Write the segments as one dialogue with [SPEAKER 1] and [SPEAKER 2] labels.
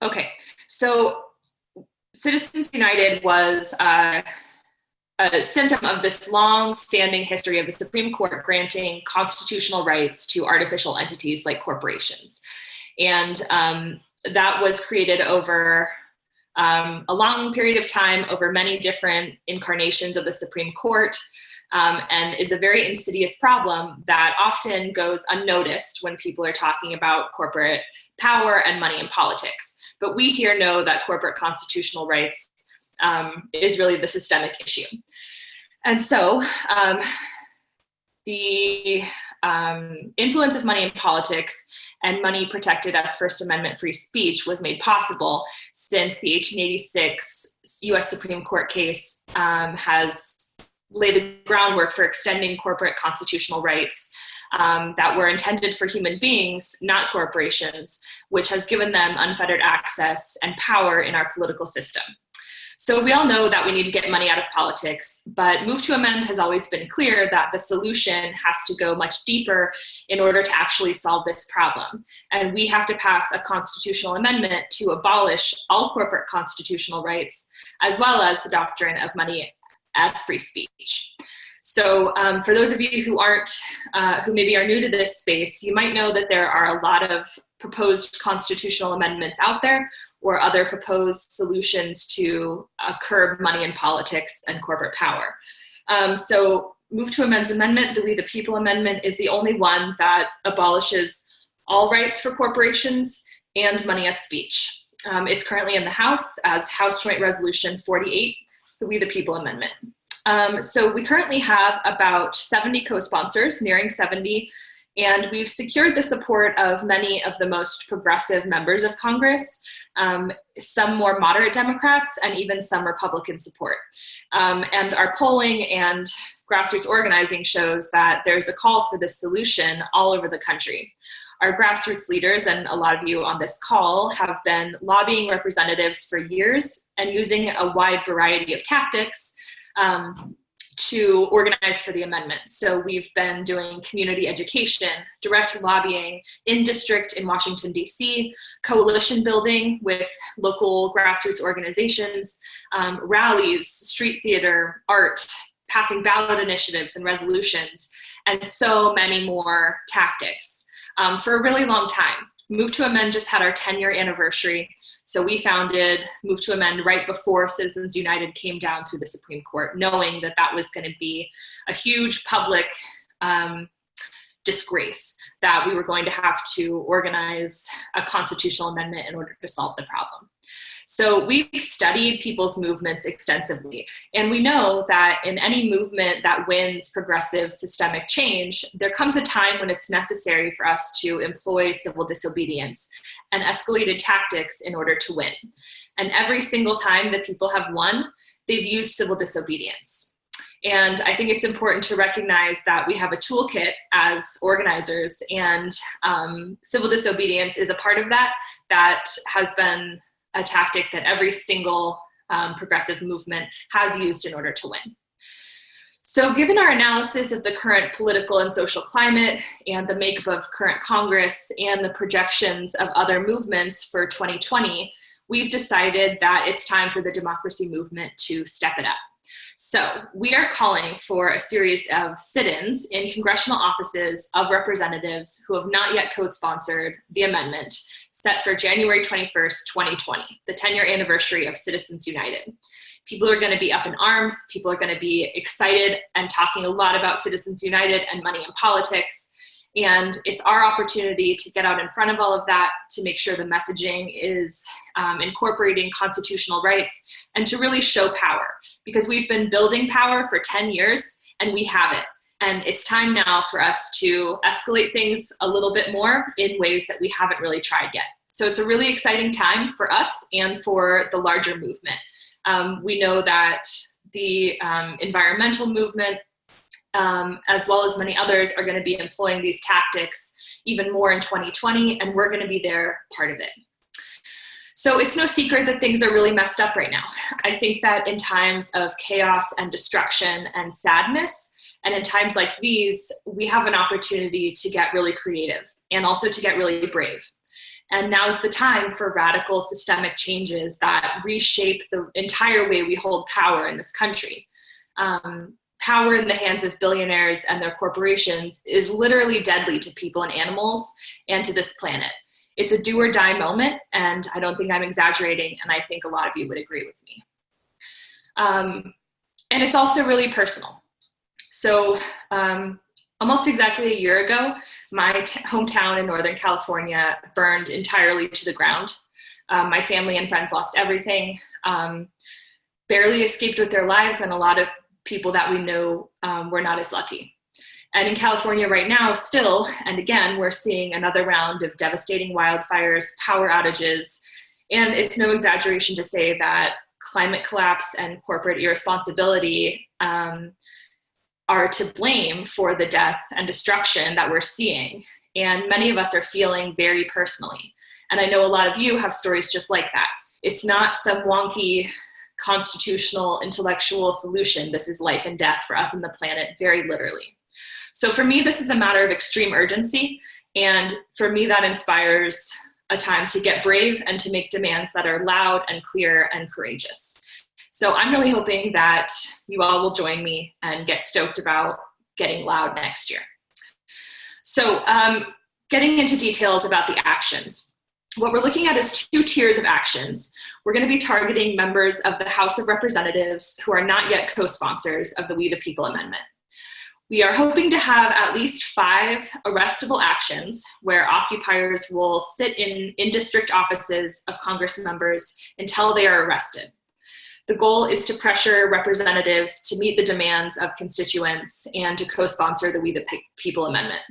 [SPEAKER 1] Okay, so Citizens United was a symptom of this long-standing history of the Supreme Court granting constitutional rights to artificial entities like corporations. And that was created over a long period of time, over many different incarnations of the Supreme Court, and is a very insidious problem that often goes unnoticed when people are talking about corporate power and money in politics. But we here know that corporate constitutional rights is really the systemic issue. And so the influence of money in politics and money protected as First Amendment free speech was made possible since the 1886 US Supreme Court case has laid the groundwork for extending corporate constitutional rights that were intended for human beings, not corporations, which has given them unfettered access and power in our political system. So we all know that we need to get money out of politics, but Move to Amend has always been clear that the solution has to go much deeper in order to actually solve this problem. And we have to pass a constitutional amendment to abolish all corporate constitutional rights, as well as the doctrine of money as free speech. So for those of you who maybe are new to this space, you might know that there are a lot of proposed constitutional amendments out there or other proposed solutions to curb money in politics and corporate power. So Move to Amend's amendment, the We the People Amendment, is the only one that abolishes all rights for corporations and money as speech. It's currently in the House as House Joint Resolution 48, the We the People Amendment. So we currently have about 70 co-sponsors, nearing 70, and we've secured the support of many of the most progressive members of Congress, some more moderate Democrats, and even some Republican support. And our polling and grassroots organizing shows that there's a call for this solution all over the country. Our grassroots leaders, and a lot of you on this call, have been lobbying representatives for years and using a wide variety of tactics to organize for the amendment. So we've been doing community education, direct lobbying in district in Washington, D.C., coalition building with local grassroots organizations, rallies, street theater, art, passing ballot initiatives and resolutions, and so many more tactics for a really long time. Move to Amend just had our 10-year anniversary. So we founded Move to Amend right before Citizens United came down through the Supreme Court, knowing that that was going to be a huge public disgrace, that we were going to have to organize a constitutional amendment in order to solve the problem. So we've studied people's movements extensively, and we know that in any movement that wins progressive systemic change, there comes a time when it's necessary for us to employ civil disobedience and escalated tactics in order to win. And every single time that people have won, they've used civil disobedience. And I think it's important to recognize that we have a toolkit as organizers, and civil disobedience is a part of that has been a tactic that every single progressive movement has used in order to win. So given our analysis of the current political and social climate and the makeup of current Congress and the projections of other movements for 2020, we've decided that it's time for the democracy movement to step it up. So we are calling for a series of sit-ins in congressional offices of representatives who have not yet co-sponsored the amendment, set for January 21st, 2020, the 10-year anniversary of Citizens United. People are going to be up in arms. People are going to be excited and talking a lot about Citizens United and money in politics. And it's our opportunity to get out in front of all of that, to make sure the messaging is incorporating constitutional rights, and to really show power, because we've been building power for 10 years and we have it. And it's time now for us to escalate things a little bit more in ways that we haven't really tried yet. So it's a really exciting time for us and for the larger movement. We know that the environmental movement, as well as many others, are going to be employing these tactics even more in 2020, and we're going to be there, part of it. So it's no secret that things are really messed up right now. I think that in times of chaos and destruction and sadness, and in times like these, we have an opportunity to get really creative and also to get really brave. And now's the time for radical systemic changes that reshape the entire way we hold power in this country. Power in the hands of billionaires and their corporations is literally deadly to people and animals and to this planet. It's a do or die moment, and I don't think I'm exaggerating, and I think a lot of you would agree with me. And it's also really personal. So almost exactly a year ago, my hometown in Northern California burned entirely to the ground. My family and friends lost everything, barely escaped with their lives, and a lot of people that we know were not as lucky. And in California right now, still, and again, we're seeing another round of devastating wildfires, power outages, and it's no exaggeration to say that climate collapse and corporate irresponsibility are to blame for the death and destruction that we're seeing. And many of us are feeling very personally. And I know a lot of you have stories just like that. It's not some wonky constitutional intellectual solution. This is life and death for us and the planet, very literally. So for me, this is a matter of extreme urgency. And for me, that inspires a time to get brave and to make demands that are loud and clear and courageous. So I'm really hoping that you all will join me and get stoked about getting loud next year. So getting into details about the actions. What we're looking at is 2 tiers of actions. We're going to be targeting members of the House of Representatives who are not yet co-sponsors of the We the People Amendment. We are hoping to have at least 5 arrestable actions where occupiers will sit in district offices of Congress members until they are arrested. The goal is to pressure representatives to meet the demands of constituents and to co-sponsor the We the People Amendment.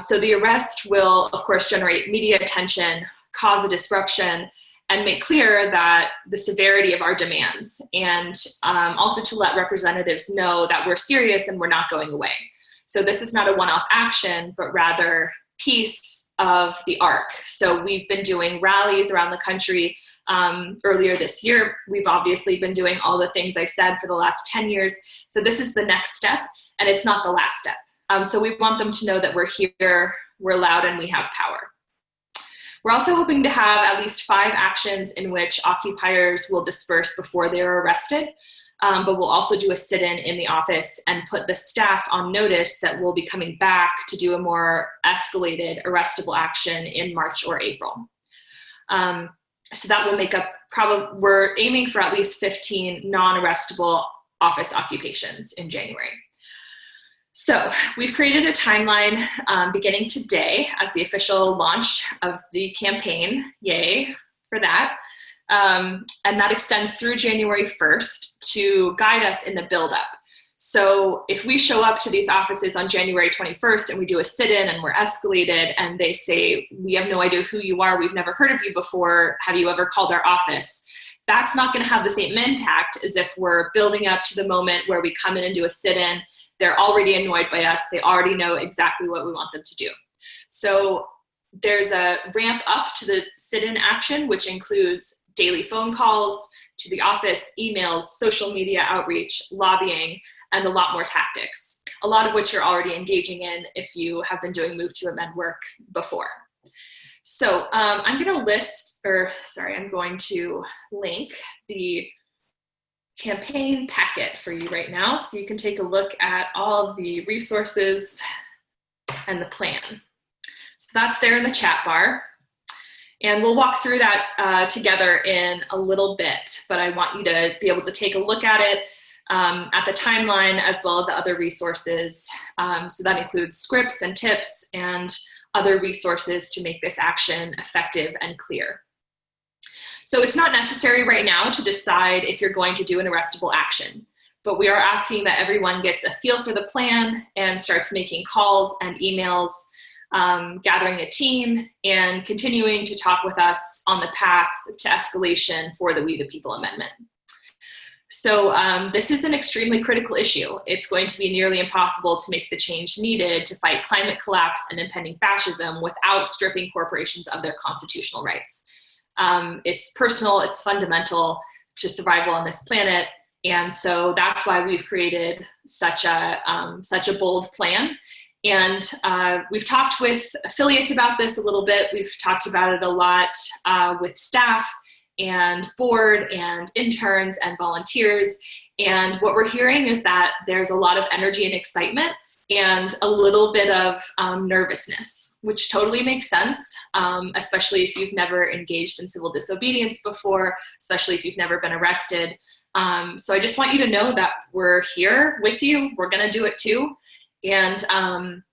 [SPEAKER 1] So the arrest will, of course, generate media attention, cause a disruption, and make clear that the severity of our demands, and also to let representatives know that we're serious and we're not going away. So this is not a one-off action, but rather piece of the arc. So we've been doing rallies around the country earlier this year. We've obviously been doing all the things I said for the last 10 years. So this is the next step, and it's not the last step. So we want them to know that we're here, we're loud, and we have power. We're also hoping to have at least 5 actions in which occupiers will disperse before they are arrested, but we'll also do a sit-in in the office and put the staff on notice that we'll be coming back to do a more escalated arrestable action in March or April. So that will make up we're aiming for at least 15 non-arrestable office occupations in January. So we've created a timeline beginning today as the official launch of the campaign. Yay for that. And that extends through January 1st to guide us in the buildup. So if we show up to these offices on January 21st and we do a sit-in and we're escalated and they say, we have no idea who you are, we've never heard of you before, have you ever called our office? That's not going to have the same impact as if we're building up to the moment where we come in and do a sit-in. They're already annoyed by us. They already know exactly what we want them to do. So there's a ramp up to the sit-in action, which includes daily phone calls to the office, emails, social media outreach, lobbying, and a lot more tactics, a lot of which you're already engaging in if you have been doing Move to Amend work before. So I'm going to link the campaign packet for you right now so you can take a look at all of the resources and the plan. So that's there in the chat bar. And we'll walk through that together in a little bit, but I want you to be able to take a look at it, at the timeline, as well as the other resources. So that includes scripts and tips and other resources to make this action effective and clear. So it's not necessary right now to decide if you're going to do an arrestable action, but we are asking that everyone gets a feel for the plan and starts making calls and emails, gathering a team, and continuing to talk with us on the path to escalation for the We the People Amendment. So this is an extremely critical issue. It's going to be nearly impossible to make the change needed to fight climate collapse and impending fascism without stripping corporations of their constitutional rights. It's personal, it's fundamental to survival on this planet. And so that's why we've created such a bold plan. And we've talked with affiliates about this a little bit. We've talked about it a lot with staff and board and interns and volunteers. And what we're hearing is that there's a lot of energy and excitement and a little bit of nervousness, which totally makes sense, especially if you've never engaged in civil disobedience before, especially if you've never been arrested. So I just want you to know that we're here with you. We're going to do it too. And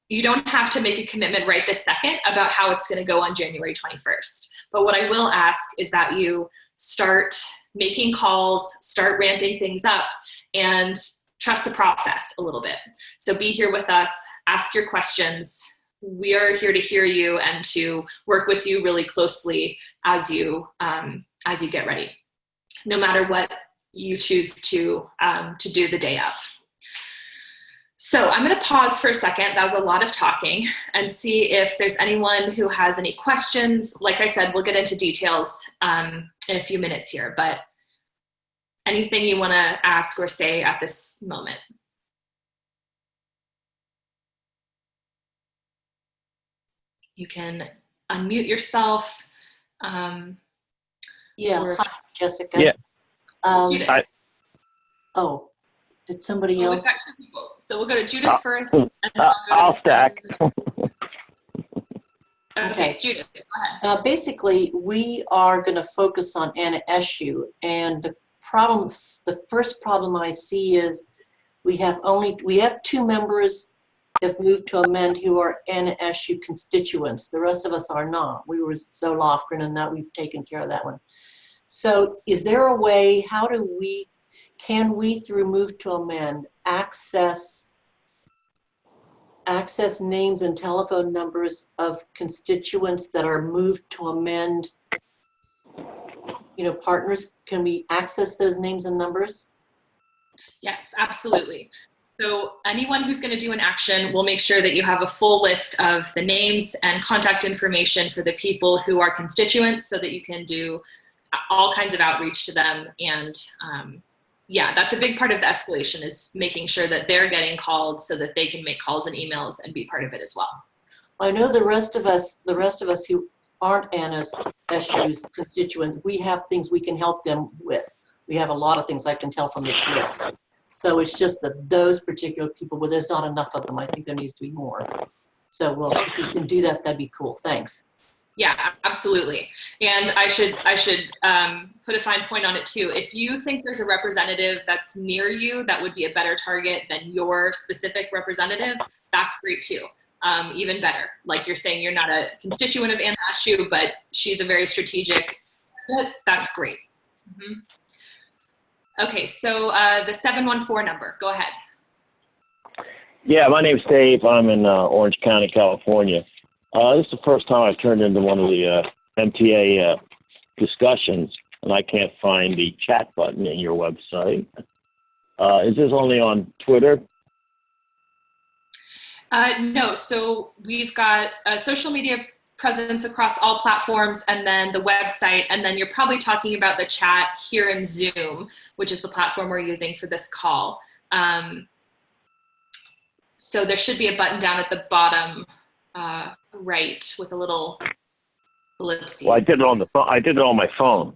[SPEAKER 1] you don't have to make a commitment right this second about how it's going to go on January 21st. But what I will ask is that you start making calls, start ramping things up, and trust the process a little bit. So be here with us, ask your questions. We are here to hear you and to work with you really closely as you get ready, no matter what you choose to do the day of. So I'm going to pause for a second. That was a lot of talking, and see if there's anyone who has any questions. Like I said, we'll get into details in a few minutes here, but anything you want to ask or say at this moment? You can unmute yourself.
[SPEAKER 2] Hi, Jessica.
[SPEAKER 3] Yeah.
[SPEAKER 2] Did somebody else?
[SPEAKER 1] We've got 2 people. So we'll go to Judith first. And then
[SPEAKER 3] I'll stack.
[SPEAKER 1] Okay, Judith, go ahead.
[SPEAKER 2] Basically, we are going to focus on Anna Eshoo, and the first problem I see is we have 2 members have moved to amend who are Anna Eshoo constituents. The rest of us are not. We were Zoe Lofgren, and that we've taken care of that one. So is there a way, can we through move to amend access names and telephone numbers of constituents that are moved to amend, partners? Can we access those names and numbers?
[SPEAKER 1] Yes, absolutely. So anyone who's going to do an action, we'll make sure that you have a full list of the names and contact information for the people who are constituents so that you can do all kinds of outreach to them. And yeah, that's a big part of the escalation, is making sure that they're getting called so that they can make calls and emails and be part of it as well.
[SPEAKER 2] I know the rest of us who aren't Anna's Eshoo's constituents, we have things we can help them with. We have a lot of things I can tell from this list. So it's just that those particular people, well, there's not enough of them. I think there needs to be more. So if we can do that, that'd be cool. Thanks.
[SPEAKER 1] Yeah, absolutely. And I should put a fine point on it too. If you think there's a representative that's near you that would be a better target than your specific representative, that's great too. Even better. Like you're saying, you're not a constituent of Anna Eshoo, but she's a very strategic. That's great. Mm-hmm. Okay, so the 714 number, go ahead.
[SPEAKER 3] Yeah, my name's Dave. I'm in Orange County, California. This is the first time I've turned into one of the MTA discussions, and I can't find the chat button in your website. Is this only on Twitter?
[SPEAKER 1] No, so we've got a social media presence across all platforms, and then the website, and then you're probably talking about the chat here in Zoom, which is the platform we're using for this call. So there should be a button down at the bottom right with a little ellipses.
[SPEAKER 3] Well, I did it on the phone. I did it on my phone.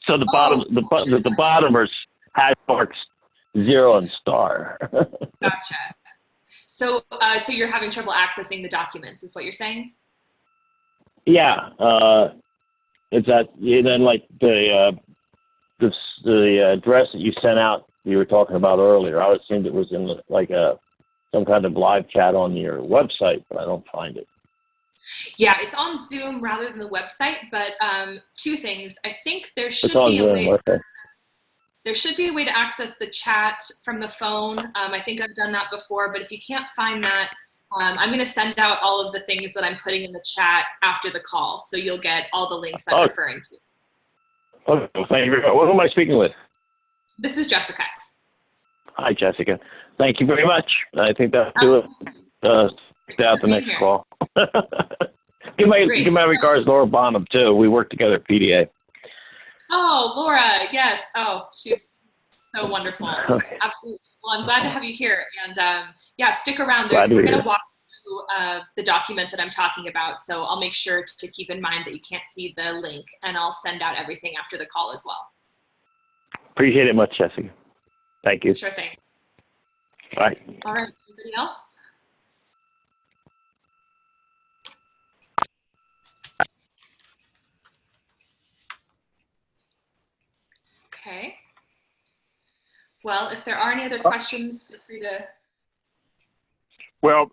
[SPEAKER 3] So the bottom, the buttons at the bottom are hash marks 0 and star.
[SPEAKER 1] Gotcha. So you're having trouble accessing the documents, is what you're saying?
[SPEAKER 3] Yeah. Is that, and then like the address that you sent out, you were talking about earlier, I assumed it was in like some kind of live chat on your website, but I don't find it.
[SPEAKER 1] Yeah, it's on Zoom rather than the website, but 2 things. I think there should be a way to access the chat from the phone. I think I've done that before, but if you can't find that, I'm going to send out all of the things that I'm putting in the chat after the call, so you'll get all the links I'm referring to.
[SPEAKER 3] Okay, well, thank you very much. Who am I speaking with?
[SPEAKER 1] This is Jessica.
[SPEAKER 3] Hi, Jessica. Thank you very much. I think that'll do it. Out the next call. give my regards to Laura Bonham, too. We work together at PDA.
[SPEAKER 1] Oh, Laura, yes. Oh, she's so wonderful. Absolutely. Well, I'm glad to have you here. And yeah, stick around. We're going to walk the document that I'm talking about. So I'll make sure to keep in mind that you can't see the link, and I'll send out everything after the call as well.
[SPEAKER 3] Appreciate it much, Jessica. Thank you.
[SPEAKER 1] Sure thing.
[SPEAKER 3] Bye.
[SPEAKER 1] All right, anybody else? Okay. Well, if there are any other questions, feel free to.
[SPEAKER 4] Well,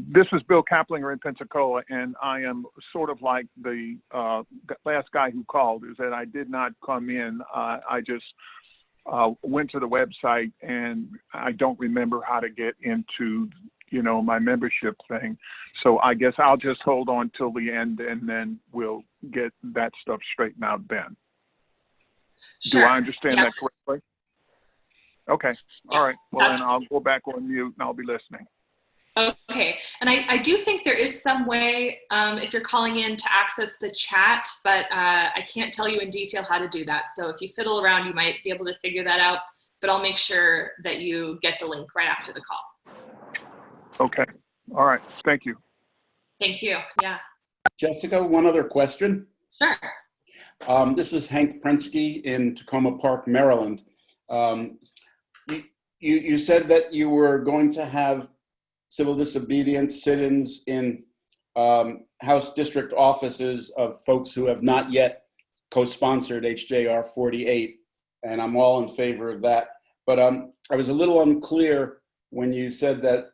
[SPEAKER 4] this is Bill Kaplinger in Pensacola, and I am sort of like the last guy who called, is that I did not come in. I just went to the website, and I don't remember how to get into, you know, my membership thing. So I guess I'll just hold on till the end, and then we'll get that stuff straightened out then.
[SPEAKER 1] Sure.
[SPEAKER 4] Do I understand
[SPEAKER 1] Yeah.
[SPEAKER 4] that correctly? Okay. All right. Well, then I'll go back on mute, and I'll be listening.
[SPEAKER 1] Okay, and I do think there is some way, if you're calling in, to access the chat, but I can't tell you in detail how to do that. So if you fiddle around, you might be able to figure that out, but I'll make sure that you get the link right after the call.
[SPEAKER 4] Okay. All right. Thank you.
[SPEAKER 1] Thank you. Yeah.
[SPEAKER 5] Jessica, one other question.
[SPEAKER 1] Sure.
[SPEAKER 5] This is Hank Prensky in Tacoma Park, Maryland. You said that you were going to have civil disobedience sit-ins in House district offices of folks who have not yet co-sponsored HJR 48, and I'm all in favor of that. But I was a little unclear when you said that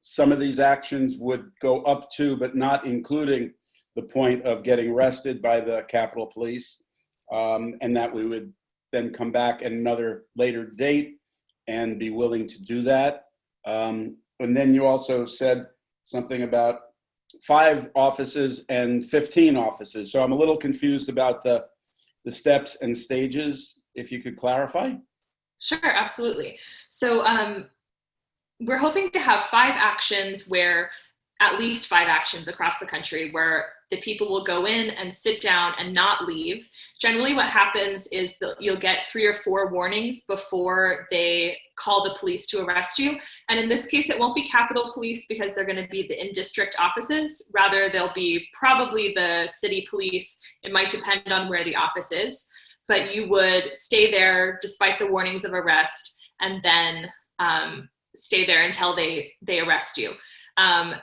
[SPEAKER 5] some of these actions would go up to, but not including, the point of getting arrested by the Capitol Police, and that we would then come back at another later date and be willing to do that. And then you also said something about 5 offices and 15 offices. So I'm a little confused about the steps and stages, if you could clarify.
[SPEAKER 1] Sure, absolutely. So we're hoping to have 5 actions where, at least 5 actions across the country where the people will go in and sit down and not leave. Generally what happens is that you'll get 3 or 4 warnings before they call the police to arrest you. And in this case, it won't be Capitol Police because they're going to be the in-district offices. Rather, they'll be probably the city police. It might depend on where the office is, but you would stay there despite the warnings of arrest, and then stay there until they arrest you.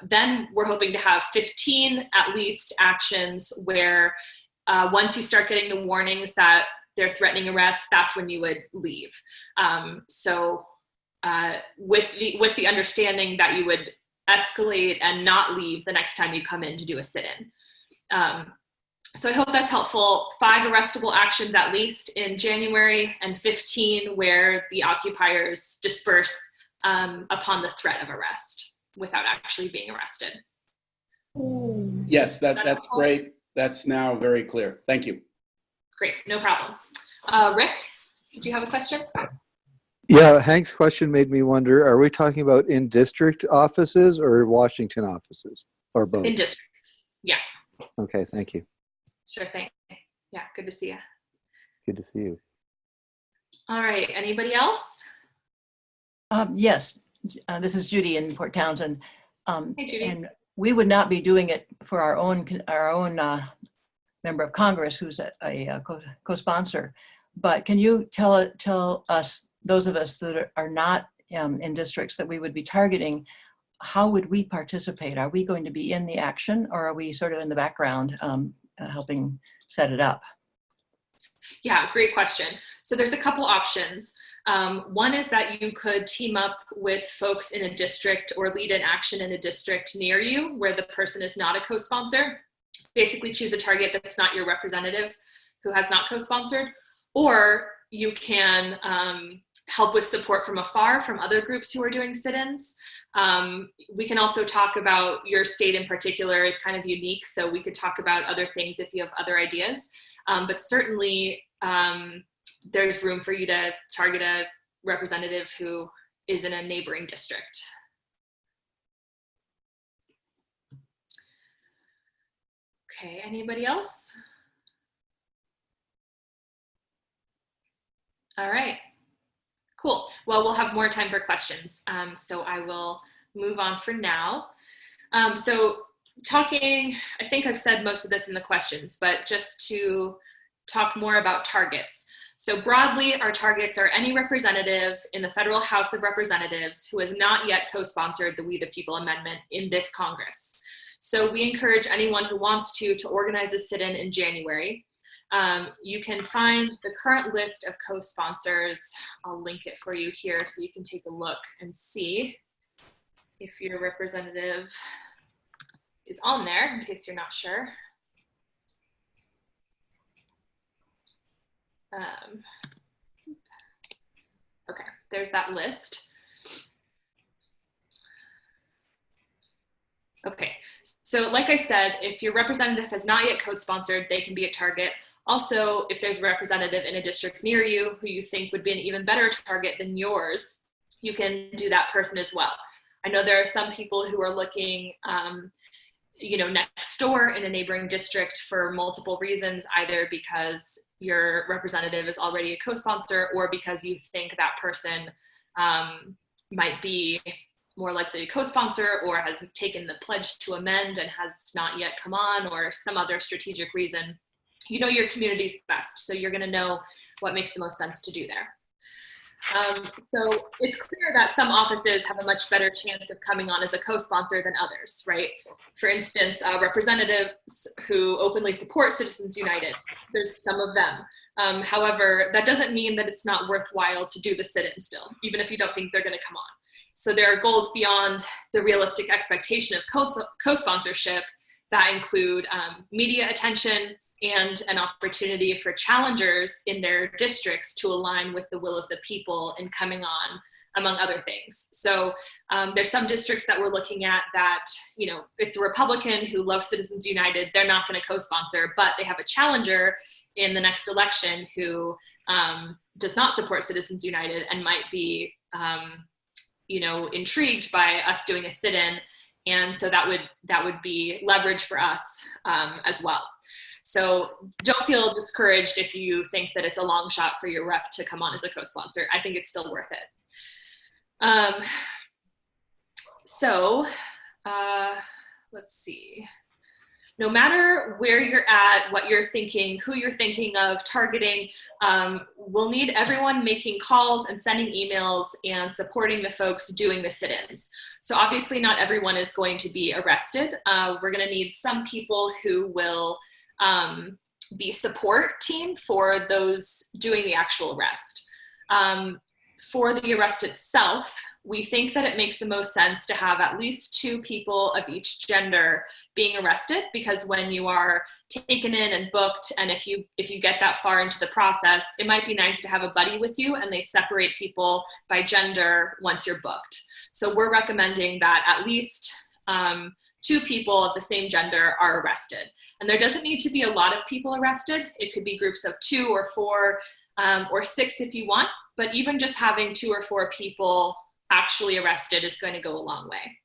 [SPEAKER 1] Then we're hoping to have 15 at least actions where once you start getting the warnings that they're threatening arrest, that's when you would leave. With the understanding that you would escalate and not leave the next time you come in to do a sit-in. So I hope that's helpful. 5 arrestable actions at least in January, and 15 where the occupiers disperse upon the threat of arrest without actually being arrested.
[SPEAKER 5] Yes, that's great. That's now very clear. Thank you.
[SPEAKER 1] Great, no problem. Rick, did you have a question?
[SPEAKER 6] Yeah, Hank's question made me wonder, are we talking about in-district offices or Washington offices, or both?
[SPEAKER 1] In district, yeah.
[SPEAKER 6] Okay, thank you.
[SPEAKER 1] Sure thing. Yeah, good to see you.
[SPEAKER 6] Good to see you.
[SPEAKER 1] All right, anybody else?
[SPEAKER 2] Yes, this is Judy in Port Townsend.
[SPEAKER 1] Hey, Judy.
[SPEAKER 2] And we would not be doing it for our own member of Congress who's a co-sponsor. But can you tell us, those of us that are not in districts that we would be targeting, how would we participate? Are we going to be in the action, or are we sort of in the background helping set it up?
[SPEAKER 1] Yeah, great question. So there's a couple options. One is that you could team up with folks in a district or lead an action in a district near you where the person is not a co-sponsor. Basically choose a target that's not your representative who has not co-sponsored. Or you can help with support from afar from other groups who are doing sit-ins. We can also talk about your state in particular is kind of unique, so we could talk about other things if you have other ideas. But certainly there's room for you to target a representative who is in a neighboring district. Okay, anybody else? All right, cool. Well, we'll have more time for questions, so I will move on for now. So talking, I think I've said most of this in the questions, but just to talk more about targets. So broadly, our targets are any representative in the Federal House of Representatives who has not yet co-sponsored the We the People Amendment in this Congress. So we encourage anyone who wants to organize a sit-in in January. You can find the current list of co-sponsors. I'll link it for you here so you can take a look and see if your representative is on there, in case you're not sure. Okay, there's that list. Okay, so like I said, if your representative has not yet co-sponsored, they can be a target. Also, if there's a representative in a district near you who you think would be an even better target than yours, you can do that person as well. I know there are some people who are looking next door in a neighboring district for multiple reasons, either because your representative is already a co-sponsor or because you think that person might be more likely to co-sponsor or has taken the pledge to amend and has not yet come on, or some other strategic reason. You know your community's best, so you're going to know what makes the most sense to do there. So it's clear that some offices have a much better chance of coming on as a co-sponsor than others, right? For instance, representatives who openly support Citizens United, there's some of them. However, that doesn't mean that it's not worthwhile to do the sit-in still, even if you don't think they're going to come on. So there are goals beyond the realistic expectation of co-sponsorship that include media attention and an opportunity for challengers in their districts to align with the will of the people in coming on, among other things. So there's some districts that we're looking at that, it's a Republican who loves Citizens United, they're not going to co-sponsor, but they have a challenger in the next election who does not support Citizens United and might be intrigued by us doing a sit-in, and so that would be leverage for us as well. So don't feel discouraged if you think that it's a long shot for your rep to come on as a co-sponsor. I think it's still worth it. Let's see. No matter where you're at, what you're thinking, who you're thinking of targeting, we'll need everyone making calls and sending emails and supporting the folks doing the sit-ins. So obviously not everyone is going to be arrested. We're going to need some people who will be support team for those doing the actual arrest. For the arrest itself, we think that it makes the most sense to have at least 2 people of each gender being arrested, because when you are taken in and booked, and if you get that far into the process, it might be nice to have a buddy with you, and they separate people by gender once you're booked. So we're recommending that at least 2 people of the same gender are arrested. And there doesn't need to be a lot of people arrested. It could be groups of 2 or 4 or 6 if you want, but even just having 2 or 4 people actually arrested is going to go a long way.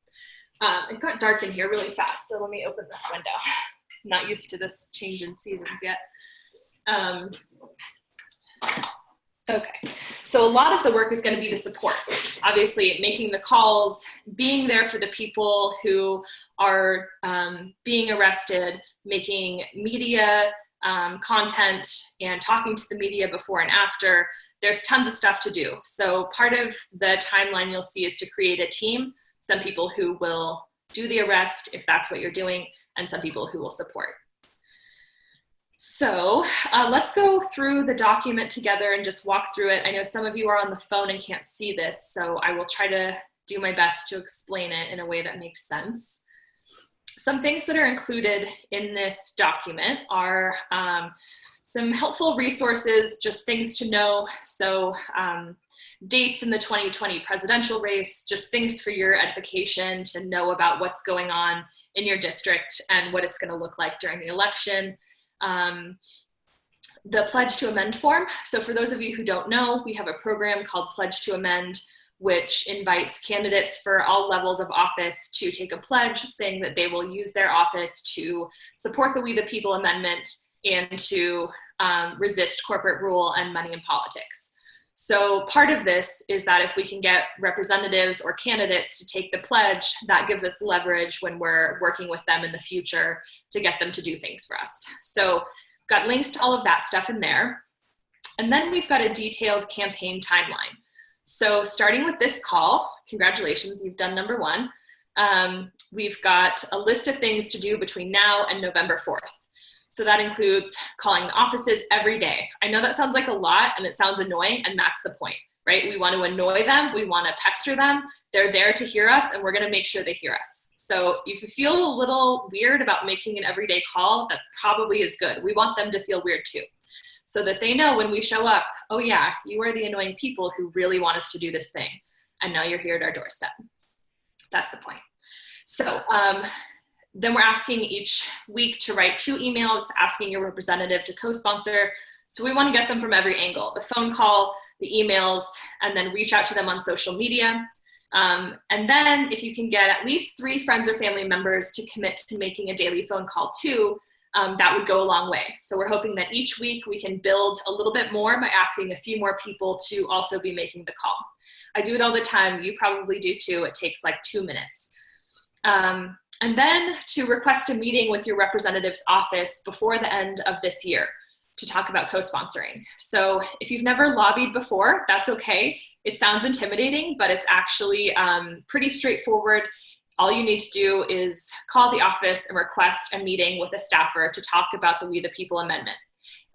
[SPEAKER 1] It got dark in here really fast, so let me open this window. I'm not used to this change in seasons yet. Okay, so a lot of the work is going to be the support. Obviously, making the calls, being there for the people who are being arrested, making media content and talking to the media before and after. There's tons of stuff to do. So part of the timeline you'll see is to create a team, some people who will do the arrest if that's what you're doing, and some people who will support. So let's go through the document together and just walk through it. I know some of you are on the phone and can't see this, so I will try to do my best to explain it in a way that makes sense. Some things that are included in this document are some helpful resources, just things to know. So dates in the 2020 presidential race, just things for your edification to know about what's going on in your district and what it's going to look like during the election. The Pledge to Amend form. So for those of you who don't know, we have a program called Pledge to Amend, which invites candidates for all levels of office to take a pledge saying that they will use their office to support the We the People Amendment and to resist corporate rule and money in politics. So part of this is that if we can get representatives or candidates to take the pledge, that gives us leverage when we're working with them in the future to get them to do things for us. So got links to all of that stuff in there. And then we've got a detailed campaign timeline. So starting with this call, congratulations, you've done number 1. We've got a list of things to do between now and November 4th. So that includes calling the offices every day. I know that sounds like a lot and it sounds annoying, and that's the point, right? We want to annoy them, we want to pester them. They're there to hear us, and we're going to make sure they hear us. So if you feel a little weird about making an everyday call, that probably is good. We want them to feel weird too, so that they know when we show up, oh yeah, you are the annoying people who really want us to do this thing, and now you're here at our doorstep. That's the point. So then we're asking each week to write 2 emails asking your representative to co-sponsor. So we want to get them from every angle, the phone call, the emails, and then reach out to them on social media. And then if you can get at least 3 friends or family members to commit to making a daily phone call too, that would go a long way. So we're hoping that each week we can build a little bit more by asking a few more people to also be making the call. I do it all the time. You probably do too. It takes like 2 minutes. And then to request a meeting with your representative's office before the end of this year to talk about co-sponsoring. So if you've never lobbied before, that's okay. It sounds intimidating, but it's actually pretty straightforward. All you need to do is call the office and request a meeting with a staffer to talk about the We the People amendment.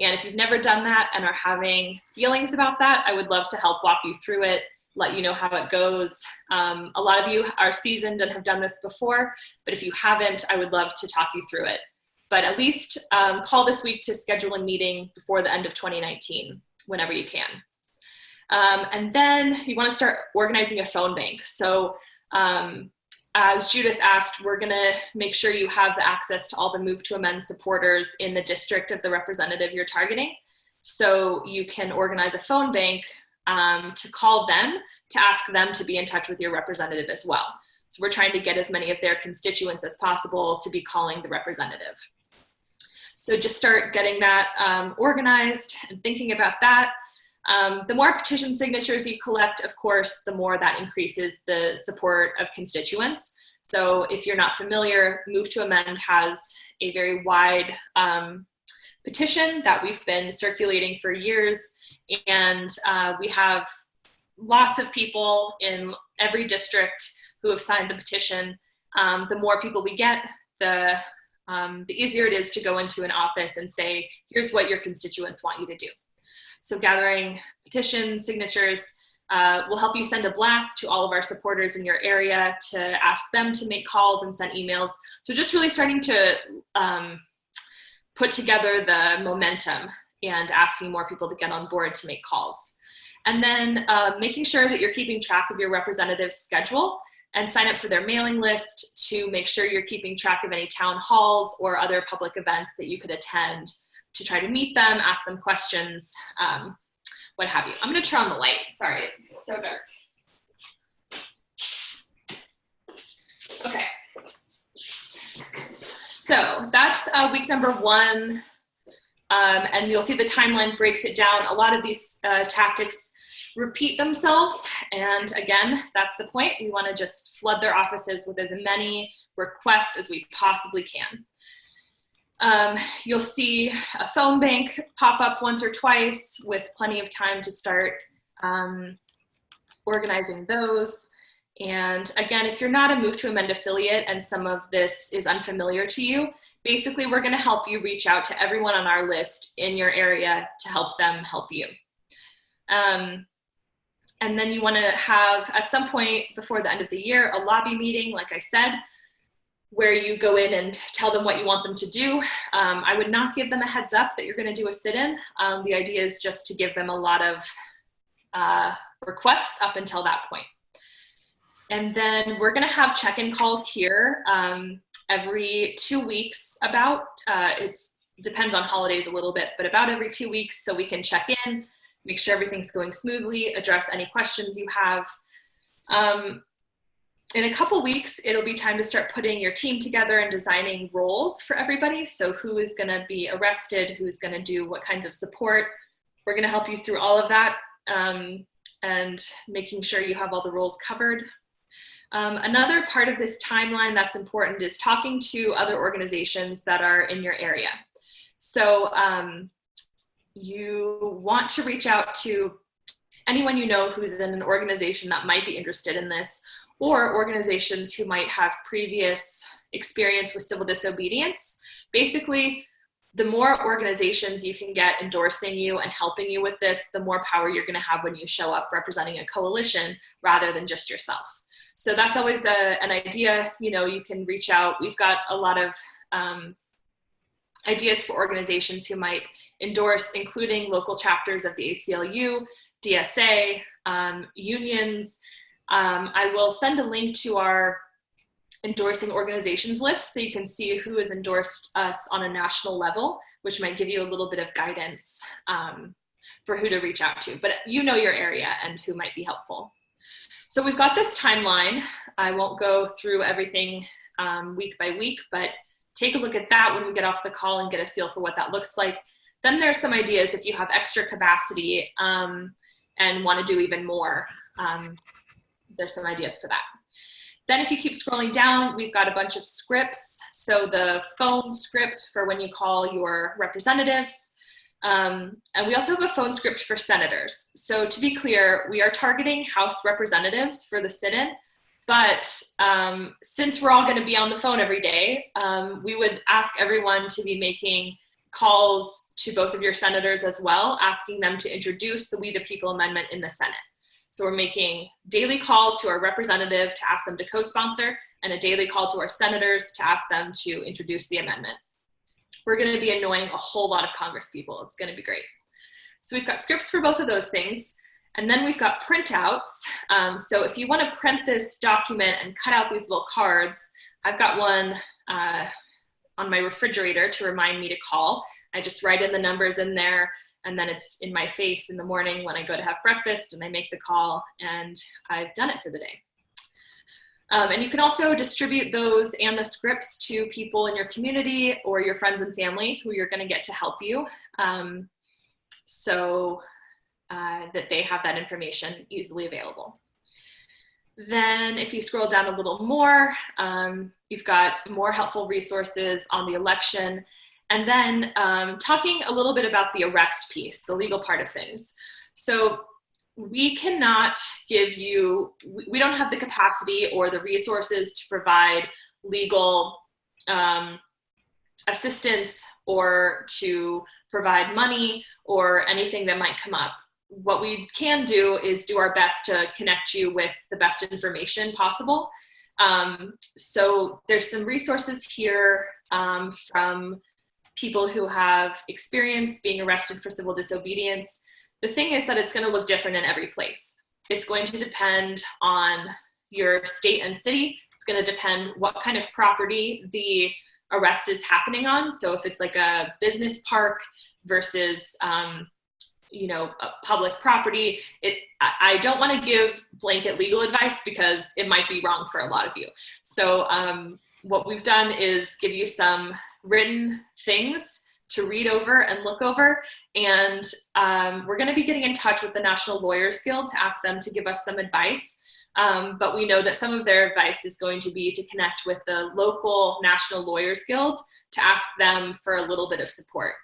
[SPEAKER 1] And if you've never done that and are having feelings about that, I would love to help walk you through it, let you know how it goes. A lot of you are seasoned and have done this before, but if you haven't, I would love to talk you through it. But at least call this week to schedule a meeting before the end of 2019, whenever you can. And then you want to start organizing a phone bank. So as Judith asked, we're going to make sure you have the access to all the Move to Amend supporters in the district of the representative you're targeting. So you can organize a phone bank to call them, to ask them to be in touch with your representative as well. So we're trying to get as many of their constituents as possible to be calling the representative. So just start getting that organized and thinking about that. The more petition signatures you collect, of course, the more that increases the support of constituents. So if you're not familiar, Move to Amend has a very wide petition that we've been circulating for years. And we have lots of people in every district who have signed the petition. The more people we get, the easier it is to go into an office and say, here's what your constituents want you to do. So gathering petition signatures will help you send a blast to all of our supporters in your area to ask them to make calls and send emails. So just really starting to put together the momentum and asking more people to get on board to make calls. And then making sure that you're keeping track of your representative's schedule and sign up for their mailing list to make sure you're keeping track of any town halls or other public events that you could attend to try to meet them, ask them questions, what have you. I'm gonna turn on the light, sorry, it's so dark. Okay, so that's week number 1. And you'll see the timeline breaks it down. A lot of these tactics repeat themselves. And again, that's the point. We want to just flood their offices with as many requests as we possibly can. You'll see a phone bank pop up once or twice with plenty of time to start organizing those. And again, if you're not a Move to Amend affiliate and some of this is unfamiliar to you, basically we're going to help you reach out to everyone on our list in your area to help them help you. And then you want to have, at some point before the end of the year, a lobby meeting, like I said, where you go in and tell them what you want them to do. I would not give them a heads up that you're going to do a sit-in. The idea is just to give them a lot of requests up until that point. And then we're going to have check-in calls here every 2 weeks about, it depends on holidays a little bit, but about every 2 weeks, so we can check in, make sure everything's going smoothly, address any questions you have. In a couple weeks, it'll be time to start putting your team together and designing roles for everybody. So who is going to be arrested, who's going to do what kinds of support. We're going to help you through all of that and making sure you have all the roles covered. Another part of this timeline that's important is talking to other organizations that are in your area. So you want to reach out to anyone you know who's in an organization that might be interested in this, or organizations who might have previous experience with civil disobedience. Basically, the more organizations you can get endorsing you and helping you with this, the more power you're going to have when you show up representing a coalition rather than just yourself. So that's always an idea. You know, you can reach out. We've got a lot of ideas for organizations who might endorse, including local chapters of the ACLU, DSA, unions. I will send a link to our endorsing organizations list so you can see who has endorsed us on a national level, which might give you a little bit of guidance for who to reach out to. But you know your area and who might be helpful. So we've got this timeline. I won't go through everything week by week, but take a look at that when we get off the call and get a feel for what that looks like. Then there's some ideas if you have extra capacity and want to do even more. There's some ideas for that. Then if you keep scrolling down, we've got a bunch of scripts. So the phone script for when you call your representatives. And we also have a phone script for senators. So to be clear, we are targeting House representatives for the sit-in. But since we're all going to be on the phone every day, we would ask everyone to be making calls to both of your senators as well, asking them to introduce the We the People Amendment in the Senate. So we're making daily call to our representative to ask them to co-sponsor, and a daily call to our senators to ask them to introduce the amendment. We're going to be annoying a whole lot of Congress people. It's going to be great. So we've got scripts for both of those things. And then we've got printouts. So if you want to print this document and cut out these little cards, I've got one on my refrigerator to remind me to call. I just write in the numbers in there, and then it's in my face in the morning when I go to have breakfast, and I make the call, and I've done it for the day. And you can also distribute those and the scripts to people in your community or your friends and family who you're going to get to help you, so that they have that information easily available. Then if you scroll down a little more, you've got more helpful resources on the election. And then talking a little bit about the arrest piece, the legal part of things. So we cannot give you, we don't have the capacity or the resources to provide legal assistance or to provide money or anything that might come up. What we can do is do our best to connect you with the best information possible. So there's some resources here from people who have experience being arrested for civil disobedience. The thing is that it's going to look different in every place. It's going to depend on your state and city. It's going to depend what kind of property the arrest is happening on. So if it's like a business park versus a public property, I don't want to give blanket legal advice because it might be wrong for a lot of you. So what we've done is give you some written things to read over and look over. And we're going to be getting in touch with the National Lawyers Guild to ask them to give us some advice. But we know that some of their advice is going to be to connect with the local National Lawyers Guild to ask them for a little bit of support.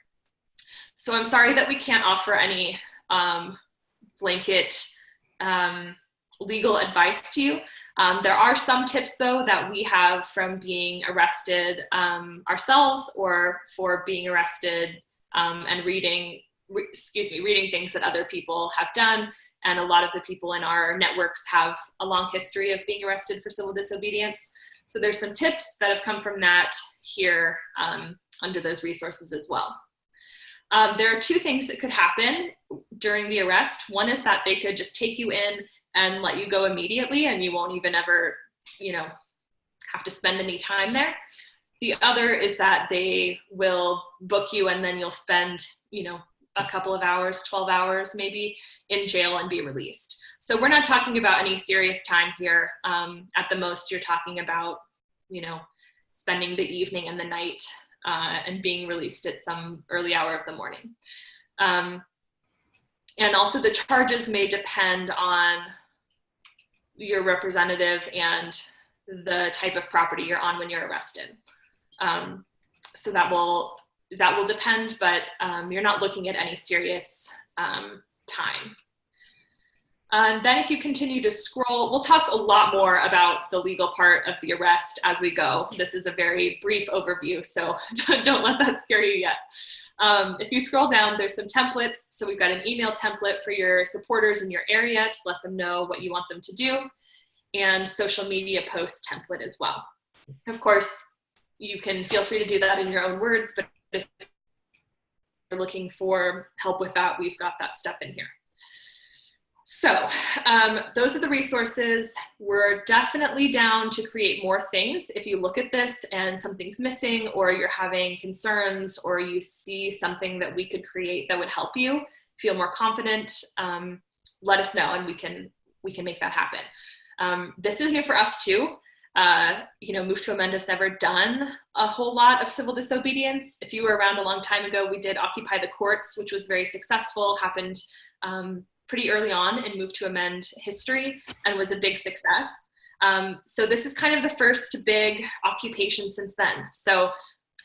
[SPEAKER 1] So I'm sorry that we can't offer any blanket legal advice to you. There are some tips, though, that we have from being arrested ourselves or for being arrested and reading things that other people have done. And a lot of the people in our networks have a long history of being arrested for civil disobedience. So there's some tips that have come from that here under those resources as well. There are two things that could happen during the arrest. One is that they could just take you in and let you go immediately, and you won't even ever, have to spend any time there. The other is that they will book you, and then you'll spend, a couple of hours, 12 hours maybe, in jail and be released. So we're not talking about any serious time here. At the most, you're talking about, spending the evening and the night and being released at some early hour of the morning. And also the charges may depend on your representative and the type of property you're on when you're arrested. So that will depend, but you're not looking at any serious time. And then if you continue to scroll, we'll talk a lot more about the legal part of the arrest as we go. This is a very brief overview, so don't let that scare you yet. If you scroll down, there's some templates. So we've got an email template for your supporters in your area to let them know what you want them to do, and social media post template as well. Of course, you can feel free to do that in your own words, but if you're looking for help with that, we've got that stuff in here. So those are the resources. We're definitely down to create more things. If you look at this and something's missing, or you're having concerns, or you see something that we could create that would help you feel more confident, let us know and we can make that happen. This is new for us too. Move to Amend has never done a whole lot of civil disobedience. If you were around a long time ago, we did Occupy the Courts, which was very successful, happened pretty early on in Move to Amend history and was a big success. So this is kind of the first big occupation since then. So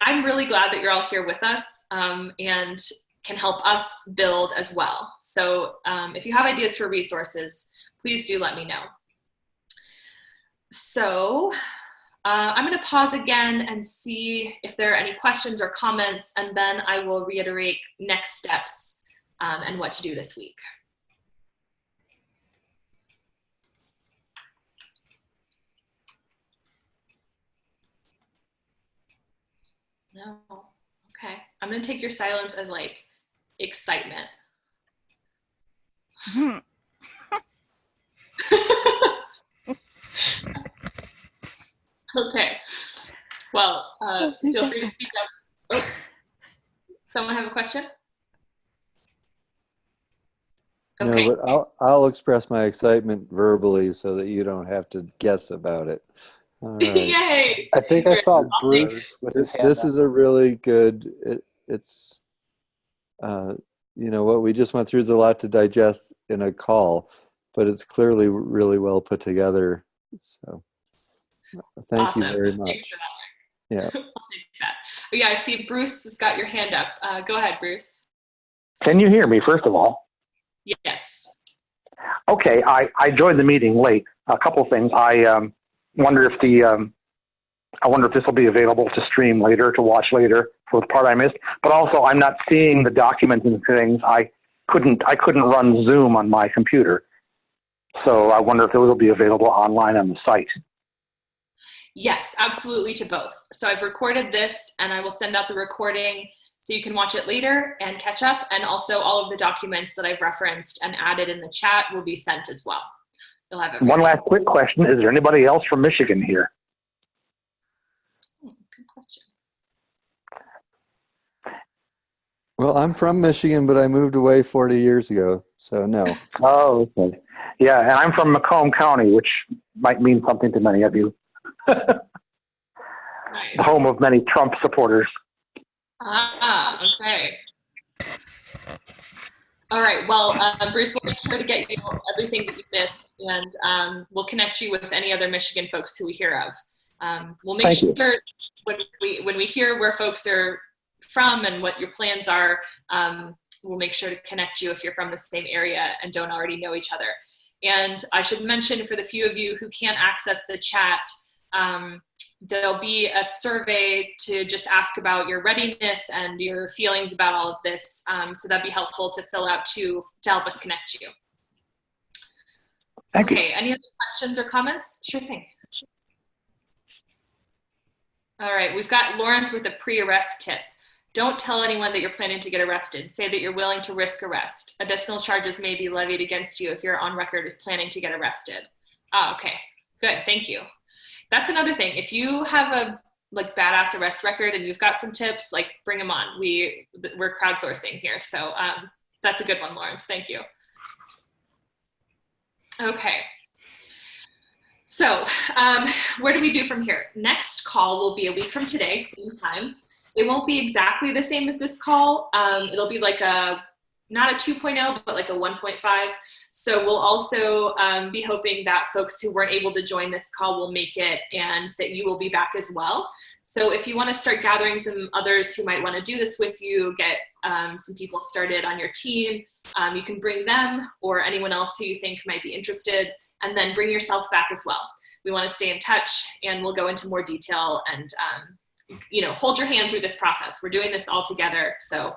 [SPEAKER 1] I'm really glad that you're all here with us and can help us build as well. So if you have ideas for resources, please do let me know. So I'm going to pause again and see if there are any questions or comments, and then I will reiterate next steps and what to do this week. No. Okay. I'm going to take your silence as like excitement. Okay. Well, feel free to speak up. Oh, someone have a question? Okay.
[SPEAKER 6] No, but I'll express my excitement verbally so that you don't have to guess about it. All right.
[SPEAKER 1] Yay!
[SPEAKER 7] I think I saw Bruce with his hand
[SPEAKER 6] This
[SPEAKER 7] up.
[SPEAKER 6] is a really good, it's, what we just went through is a lot to digest in a call, but it's clearly really well put together. So thank you very much.
[SPEAKER 1] Thanks for that.
[SPEAKER 6] Yeah.
[SPEAKER 1] I'll take that. Oh, yeah, I see Bruce has got your hand up. Go ahead, Bruce.
[SPEAKER 8] Can you hear me, first of all?
[SPEAKER 1] Yes.
[SPEAKER 8] Okay, I joined the meeting late. A couple things. I wonder if this will be available to stream later, to watch later for the part I missed. But also, I'm not seeing the documents and things. I couldn't run Zoom on my computer, so I wonder if it will be available online on the site.
[SPEAKER 1] Yes, absolutely, to both. So I've recorded this, and I will send out the recording so you can watch it later and catch up. And also, all of the documents that I've referenced and added in the chat will be sent as well. You'll have everything.
[SPEAKER 8] One last quick question: is there anybody else from Michigan here?
[SPEAKER 1] Good question.
[SPEAKER 6] Well, I'm from Michigan, but I moved away 40 years ago, so no.
[SPEAKER 8] Oh, okay. Yeah, and I'm from Macomb County, which might mean something to many of you.
[SPEAKER 1] Nice.
[SPEAKER 8] The home of many Trump supporters.
[SPEAKER 1] Ah, okay. All right. Well, Bruce, we'll make sure to get you everything that you missed, and we'll connect you with any other Michigan folks who we hear of. We'll make sure when we hear where folks are from and what your plans are, we'll make sure to connect you if you're from the same area and don't already know each other. And I should mention, for the few of you who can't access the chat, there'll be a survey to just ask about your readiness and your feelings about all of this. So that'd be helpful to fill out to help us connect you.
[SPEAKER 8] Thank you.
[SPEAKER 1] Okay, any other questions or comments? Sure thing. All right, we've got Lawrence with a pre-arrest tip. Don't tell anyone that you're planning to get arrested. Say that you're willing to risk arrest. Additional charges may be levied against you if you're on record as planning to get arrested. Oh, okay, good, thank you. That's another thing. If you have a badass arrest record and you've got some tips, bring them on. We're crowdsourcing here, so that's a good one, Lawrence. Thank you. Okay. So where do we do from here? Next call will be a week from today, same time. It won't be exactly the same as this call. It'll be like a not a 2.0, but like a 1.5. So we'll also be hoping that folks who weren't able to join this call will make it, and that you will be back as well. So if you want to start gathering some others who might want to do this with you, get some people started on your team, you can bring them or anyone else who you think might be interested, and then bring yourself back as well. We want to stay in touch, and we'll go into more detail and hold your hand through this process. We're doing this all together, so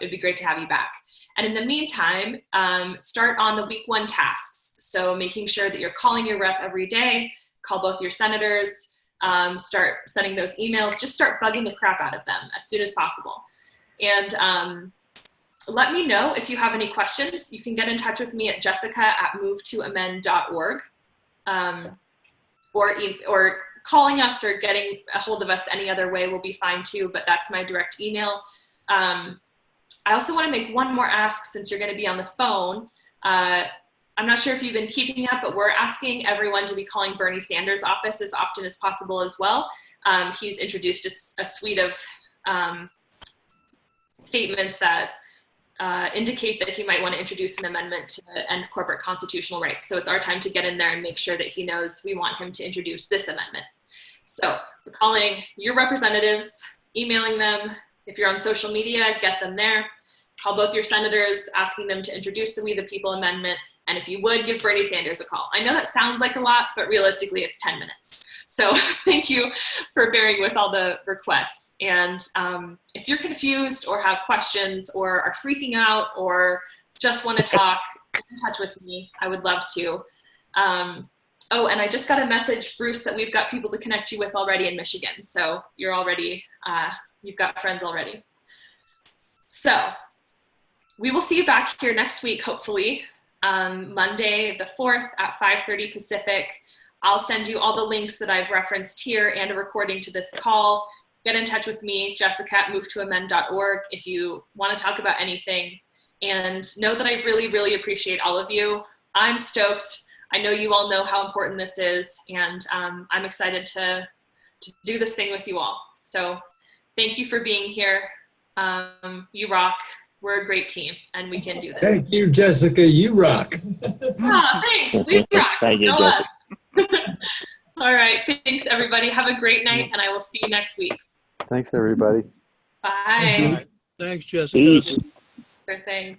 [SPEAKER 1] it'd be great to have you back. And in the meantime, start on the week 1 tasks. So making sure that you're calling your rep every day, call both your senators, start sending those emails, just start bugging the crap out of them as soon as possible. And let me know if you have any questions. You can get in touch with me at jessica@movetoamend.org, or calling us or getting a hold of us any other way will be fine too, but that's my direct email. I also want to make one more ask since you're going to be on the phone. I'm not sure if you've been keeping up, but we're asking everyone to be calling Bernie Sanders' office as often as possible as well. He's introduced a suite of statements that indicate that he might want to introduce an amendment to end corporate constitutional rights. So it's our time to get in there and make sure that he knows we want him to introduce this amendment. So we're calling your representatives, emailing them. If you're on social media, get them there. Call both your senators, asking them to introduce the We the People amendment. And if you would, give Bernie Sanders a call. I know that sounds like a lot, but realistically, it's 10 minutes. So thank you for bearing with all the requests. And if you're confused or have questions or are freaking out or just want to talk, get in touch with me. I would love to. Oh, and I just got a message, Bruce, that we've got people to connect you with already in Michigan. So you're already, you've got friends already. So we will see you back here next week, hopefully, Monday the 4th at 5:30 Pacific. I'll send you all the links that I've referenced here and a recording to this call. Get in touch with me, jessica@movetoamend.org, if you want to talk about anything. And know that I really, really appreciate all of you. I'm stoked. I know you all know how important this is, and I'm excited to do this thing with you all. So thank you for being here. You rock. We're a great team, and we can do this.
[SPEAKER 9] Thank you, Jessica. You rock.
[SPEAKER 1] Oh, thanks. We rock.
[SPEAKER 3] Thank you,
[SPEAKER 1] Know
[SPEAKER 3] Jessica.
[SPEAKER 1] us. All right. Thanks, everybody. Have a great night, and I will see you next week.
[SPEAKER 6] Thanks, everybody.
[SPEAKER 1] Bye.
[SPEAKER 9] Thanks, Jessica.
[SPEAKER 3] Peace.
[SPEAKER 1] Sure thing.